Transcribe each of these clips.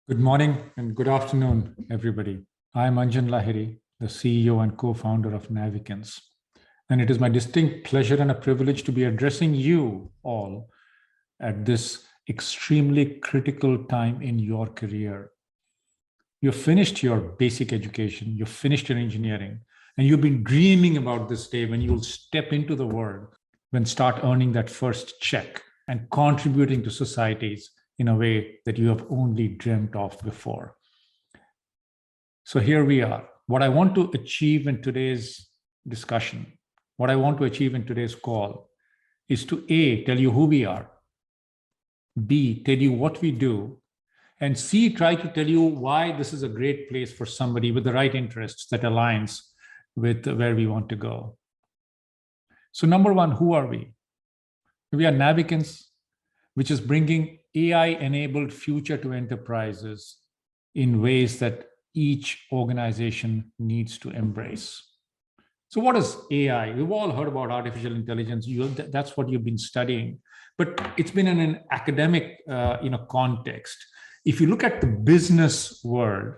Good morning and good afternoon, everybody. I'm Anjan Lahiri, the CEO and co-founder of Navikenz. And it is my distinct pleasure and a privilege to be addressing you all at this extremely critical time in your career. You've finished your basic education, you've finished your engineering, and you've been dreaming about this day when you'll step into the world, when start earning that first check and contributing to societies in a way that you have only dreamt of before. So here we are. What I want to achieve in today's discussion, what I want to achieve in today's call is to A, tell you who we are, B, tell you what we do, and C, try to tell you why this is a great place for somebody with the right interests that aligns with where we want to go. So number one, who are we? We are Navikenz, which is bringing AI-enabled future to enterprises in ways that each organization needs to embrace. So what is AI? We've all heard about artificial intelligence. That's what you've been studying, but it's been in an academic context. If you look at the business world,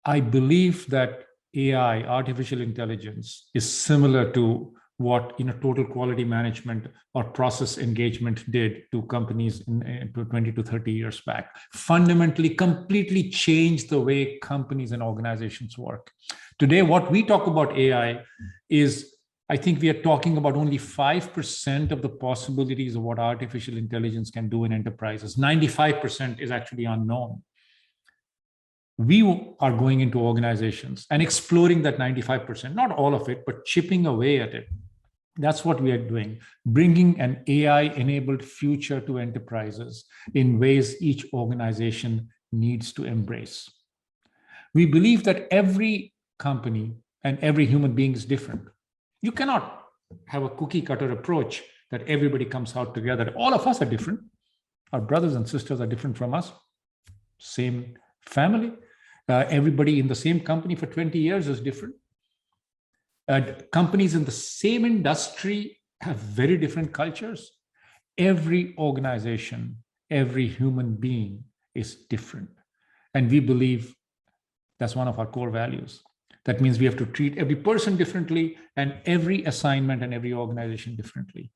I believe that AI, artificial intelligence, is similar to what total quality management or process engagement did to companies in 20 to 30 years back. Fundamentally, completely changed the way companies and organizations work. Today, what we talk about AI is, I think we are talking about only 5% of the possibilities of what artificial intelligence can do in enterprises. 95% is actually unknown. We are going into organizations and exploring that 95%, not all of it, but chipping away at it. That's what we are doing, bringing an AI-enabled future to enterprises in ways each organization needs to embrace. We believe that every company and every human being is different. You cannot have a cookie-cutter approach that everybody comes out together. All of us are different. Our brothers and sisters are different from us. Same family. Everybody in the same company for 20 years is different. Companies in the same industry have very different cultures. Every organization, every human being is different. And we believe that's one of our core values. That means we have to treat every person differently and every assignment and every organization differently.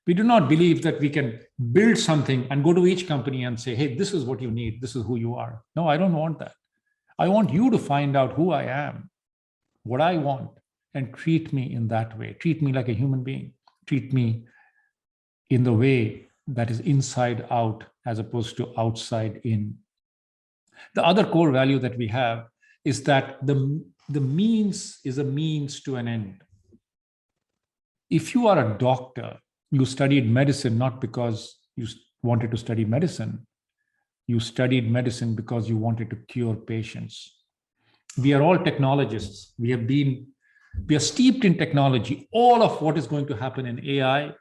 We do not believe that we can build something and go to each company and say, hey, this is what you need. This is who you are. No, I don't want that. I want you to find out who I am, what I want, and treat me in that way. Treat me like a human being. Treat me in the way that is inside out as opposed to outside in. The other core value that we have is that the means is a means to an end. If you are a doctor, you studied medicine not because you wanted to study medicine. You studied medicine because you wanted to cure patients. We are all technologists. We are steeped in technology. All of what is going to happen in AI,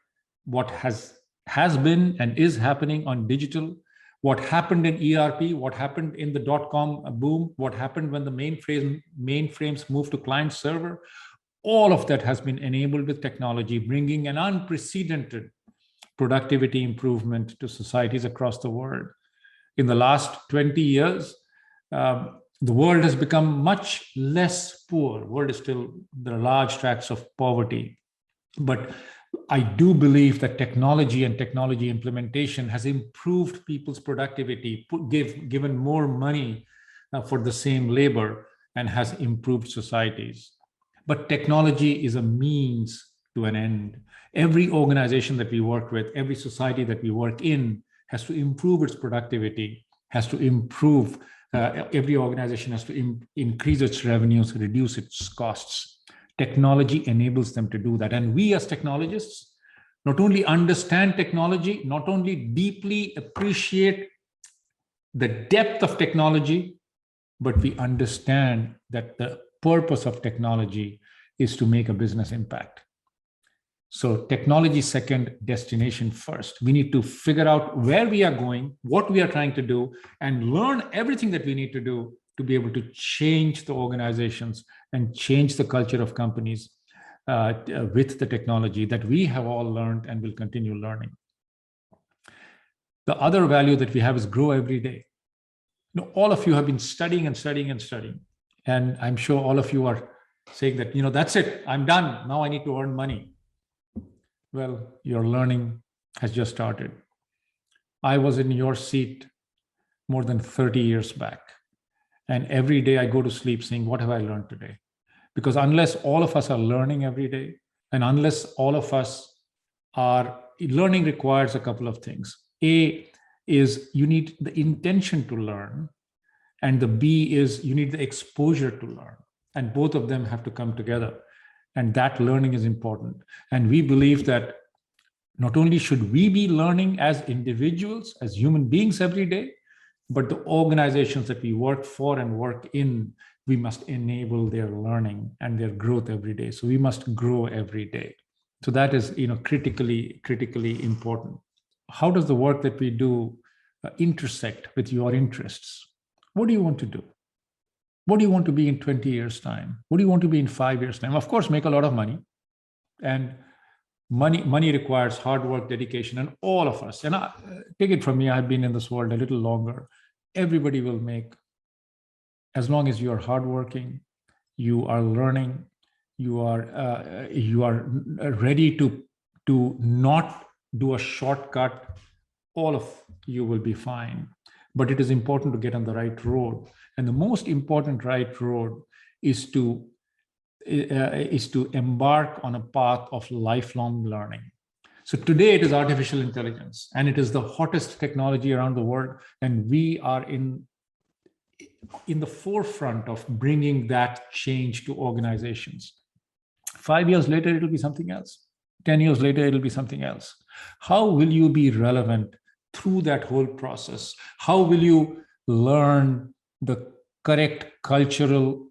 what has been and is happening on digital, what happened in ERP, what happened in the dot-com boom, what happened when the mainframes moved to client server, all of that has been enabled with technology, bringing an unprecedented productivity improvement to societies across the world. In the last 20 years, the world has become much less poor. The world is still, there are large tracts of poverty. But I do believe that technology and technology implementation has improved people's productivity, given more money for the same labor, and has improved societies. But technology is a means to an end. Every organization that we work with, every society that we work in has to improve its productivity, has to improve, every organization has to increase its revenues, reduce its costs. Technology enables them to do that. And we as technologists not only understand technology, not only deeply appreciate the depth of technology, but we understand that the purpose of technology is to make a business impact. So technology second, destination first. We need to figure out where we are going, what we are trying to do, and learn everything that we need to do to be able to change the organizations and change the culture of companies with the technology that we have all learned and will continue learning. The other value that we have is grow every day. all of you have been studying and studying and studying. And I'm sure all of you are saying that, that's it, I'm done. Now I need to earn money. Well, your learning has just started. I was in your seat more than 30 years back. And every day I go to sleep saying, what have I learned today? Because unless all of us are learning every day, and unless all of us are, learning requires a couple of things. A is you need the intention to learn, and the B is you need the exposure to learn. And both of them have to come together. And that learning is important. And we believe that not only should we be learning as individuals, as human beings every day, but the organizations that we work for and work in, we must enable their learning and their growth every day. So we must grow every day. So that is, critically important. How does the work that we do intersect with your interests? What do you want to do? What do you want to be in 20 years' time? What do you want to be in 5 years' time? Of course, make a lot of money. And money requires hard work, dedication, and all of us. And take it from me, I've been in this world a little longer. Everybody will make, as long as you are hardworking, you are learning, you are ready to not do a shortcut, all of you will be fine. But it is important to get on the right road. And the most important right road is to embark on a path of lifelong learning. So today it is artificial intelligence, and it is the hottest technology around the world. And we are in the forefront of bringing that change to organizations. 5 years later, it'll be something else. 10 years later, it'll be something else. How will you be relevant through that whole process? How will you learn the correct cultural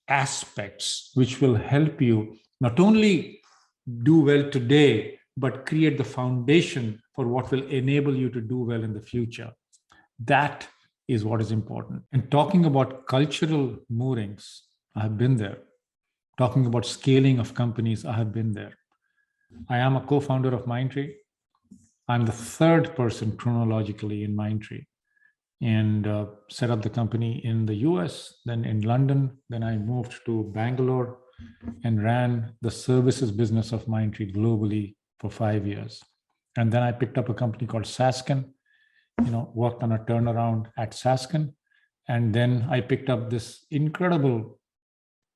aspects which will help you not only do well today, but create the foundation for what will enable you to do well in the future? That is what is important. And talking about cultural moorings, I have been there. Talking about scaling of companies, I have been there. I am a co-founder of Mindtree. I'm the third person chronologically in Mindtree, and set up the company in the US, then in London. Then I moved to Bangalore and ran the services business of Mindtree globally for 5 years. And then I picked up a company called Sasken, worked on a turnaround at Sasken. And then I picked up this incredible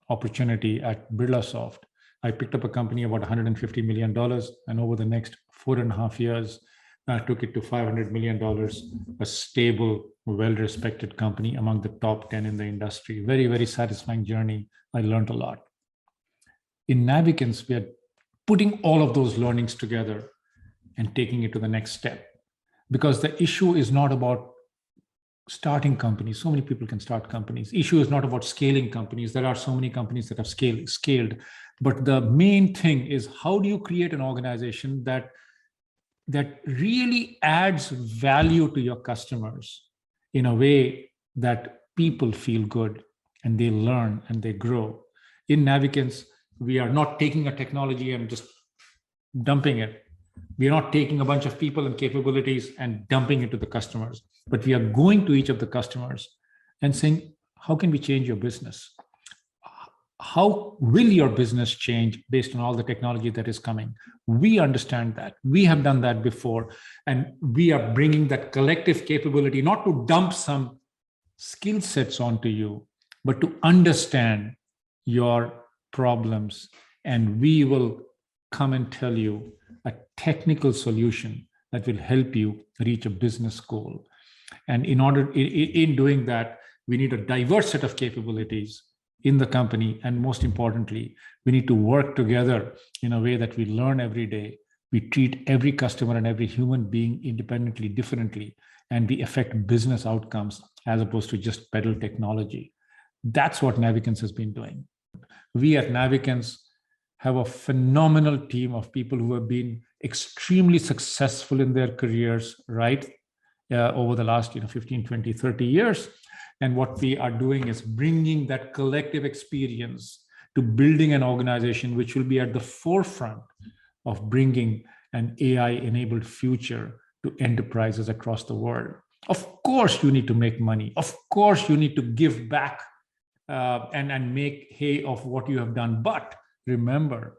opportunity at BirlaSoft. I picked up a company about $150 million. And over the next 4.5 years, I took it to $500 million, a stable, well-respected company among the top 10 in the industry. Very, very satisfying journey. I learned a lot. In Navikenz, we are putting all of those learnings together and taking it to the next step. Because the issue is not about starting companies. So many people can start companies. Issue is not about scaling companies. There are so many companies that have scaled. But the main thing is, how do you create an organization that really adds value to your customers in a way that people feel good and they learn and they grow? In Navikenz, we are not taking a technology and just dumping it. We are not taking a bunch of people and capabilities and dumping it to the customers, but we are going to each of the customers and saying, how can we change your business? How will your business change based on all the technology that is coming? We understand that. We have done that before. And we are bringing that collective capability, not to dump some skill sets onto you, but to understand your problems. And we will come and tell you a technical solution that will help you reach a business goal. And in doing that, we need a diverse set of capabilities in the company. And most importantly, we need to work together in a way that we learn every day. We treat every customer and every human being independently, differently, and we affect business outcomes as opposed to just peddle technology. That's what Navikenz has been doing. We at Navikenz have a phenomenal team of people who have been extremely successful in their careers, right? Over the last 15, 20, 30 years. And what we are doing is bringing that collective experience to building an organization which will be at the forefront of bringing an AI-enabled future to enterprises across the world. Of course, you need to make money. Of course, you need to give back and make hay of what you have done. But remember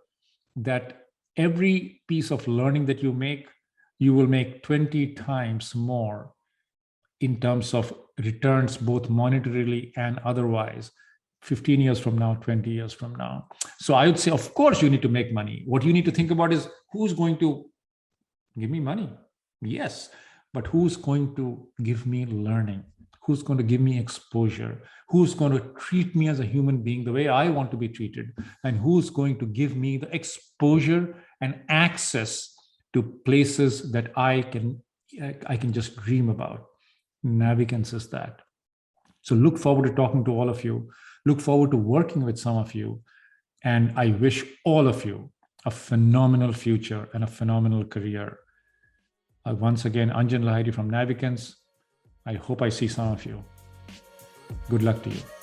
that every piece of learning that you make, you will make 20 times more in terms of returns, both monetarily and otherwise, 15 years from now, 20 years from now. So I would say, of course, you need to make money. What you need to think about is who's going to give me money? Yes, but who's going to give me learning? Who's going to give me exposure? Who's going to treat me as a human being the way I want to be treated? And who's going to give me the exposure and access to places that I can just dream about? Navikenz is that. So look forward to talking to all of you. Look forward to working with some of you. And I wish all of you a phenomenal future and a phenomenal career. Once again, Anjan Lahiri from Navikenz. I hope I see some of you. Good luck to you.